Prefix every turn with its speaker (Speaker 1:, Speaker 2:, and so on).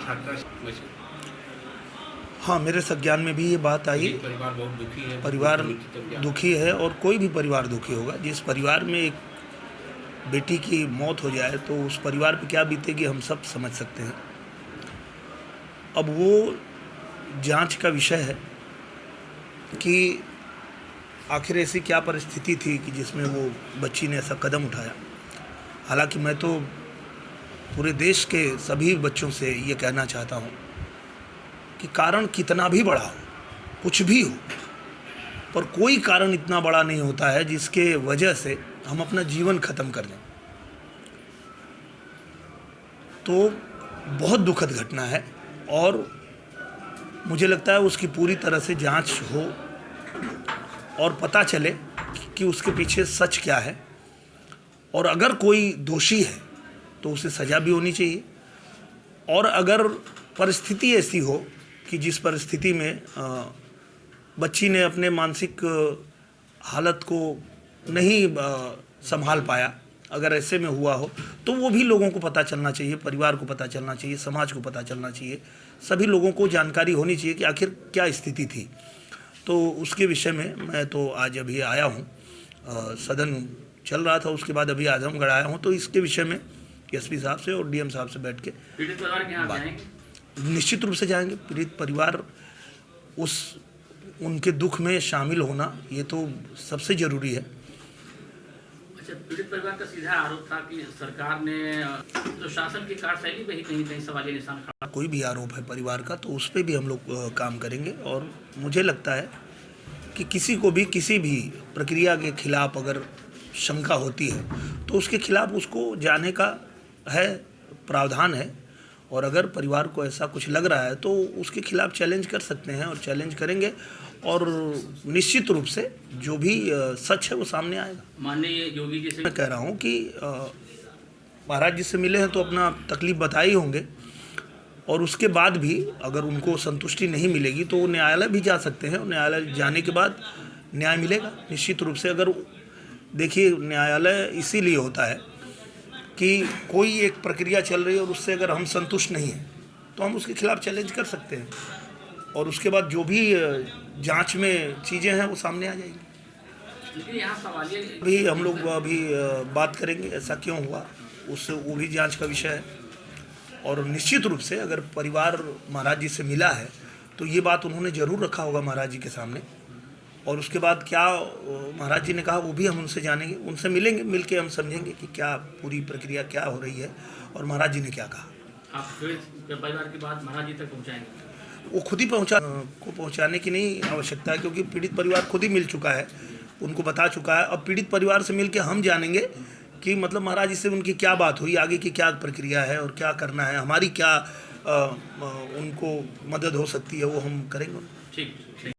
Speaker 1: छात्रा।
Speaker 2: हाँ, मेरे संज्ञान में भी ये बात आई।
Speaker 1: परिवार बहुत दुखी है।
Speaker 2: परिवार दुखी है और कोई भी परिवार दुखी होगा। जिस परिवार में एक बेटी की मौत हो जाए तो उस परिवार पे क्या बीतेगी हम सब समझ सकते हैं। अब वो जांच का विषय है कि आखिर ऐसी क्या परिस्थिति थी कि जिसमें वो बच्ची ने ऐसा कदम उठाया। हालांकि मैं तो पूरे देश के सभी बच्चों से ये कहना चाहता हूँ कि कारण कितना भी बड़ा हो, कुछ भी हो, पर कोई कारण इतना बड़ा नहीं होता है जिसके वजह से हम अपना जीवन ख़त्म कर दें। तो बहुत दुखद घटना है और मुझे लगता है उसकी पूरी तरह से जांच हो और पता चले कि उसके पीछे सच क्या है, और अगर कोई दोषी है तो उसे सज़ा भी होनी चाहिए। और अगर परिस्थिति ऐसी हो कि जिस परिस्थिति में बच्ची ने अपने मानसिक हालत को नहीं संभाल पाया, अगर ऐसे में हुआ हो तो वो भी लोगों को पता चलना चाहिए, परिवार को पता चलना चाहिए, समाज को पता चलना चाहिए, सभी लोगों को जानकारी होनी चाहिए कि आखिर क्या स्थिति थी। तो उसके विषय में मैं तो आज अभी आया हूँ, सदन चल रहा था, उसके बाद अभी आजमगढ़ आया हूँ। तो इसके विषय में एसपी साहब से और डीएम साहब से बैठ के
Speaker 1: पीड़ित परिवार के यहाँ जाएंगे,
Speaker 2: निश्चित रूप से जाएंगे। पीड़ित परिवार उनके दुख में शामिल होना ये तो सबसे ज़रूरी है।
Speaker 1: अच्छा, पीड़ित परिवार का सीधा आरोप था कि सरकार ने तो शासन की कार्यशैली पे ही कहीं कहीं सवालिया निशान खड़ा।
Speaker 2: कोई भी आरोप है परिवार का तो उस पर भी हम लोग काम करेंगे। और मुझे लगता है कि किसी को भी किसी भी प्रक्रिया के खिलाफ अगर शंका होती है तो उसके खिलाफ उसको जाने का है, प्रावधान है। और अगर परिवार को ऐसा कुछ लग रहा है तो उसके खिलाफ चैलेंज कर सकते हैं और चैलेंज करेंगे और निश्चित रूप से जो भी सच है वो सामने आएगा।
Speaker 1: माननीय योगी जी से
Speaker 2: मैं कह रहा हूँ कि महाराज जी से मिले हैं तो अपना तकलीफ बताए होंगे, और उसके बाद भी अगर उनको संतुष्टि नहीं मिलेगी तो वो न्यायालय भी जा सकते हैं। और न्यायालय जाने के बाद न्याय मिलेगा निश्चित रूप से। अगर देखिए, न्यायालय इसीलिए होता है कि कोई एक प्रक्रिया चल रही है और उससे अगर हम संतुष्ट नहीं हैं तो हम उसके खिलाफ चैलेंज कर सकते हैं, और उसके बाद जो भी जांच में चीज़ें हैं वो सामने आ जाएंगी।
Speaker 1: लेकिन यहाँ सवालिया
Speaker 2: अभी हम लोग अभी बात करेंगे ऐसा क्यों हुआ, वो भी जांच का विषय है। और निश्चित रूप से अगर परिवार महाराज जी से मिला है तो ये बात उन्होंने ज़रूर रखा होगा महाराज जी के सामने, और उसके बाद क्या महाराज जी ने कहा वो भी हम उनसे जानेंगे, उनसे मिलेंगे, मिलके हम समझेंगे कि क्या पूरी प्रक्रिया क्या हो रही है और महाराज जी ने क्या कहा।
Speaker 1: आप परिवार की बात महाराज जी तक पहुँचाएंगे?
Speaker 2: वो खुद ही पहुंचाने की नहीं आवश्यकता है, क्योंकि पीड़ित परिवार खुद ही मिल चुका है, उनको बता चुका है। अब पीड़ित परिवार से मिलके हम जानेंगे कि मतलब महाराज जी से उनकी क्या बात हुई, आगे की क्या प्रक्रिया है और क्या करना है, हमारी क्या उनको मदद हो सकती है, वो हम करेंगे।
Speaker 1: ठीक।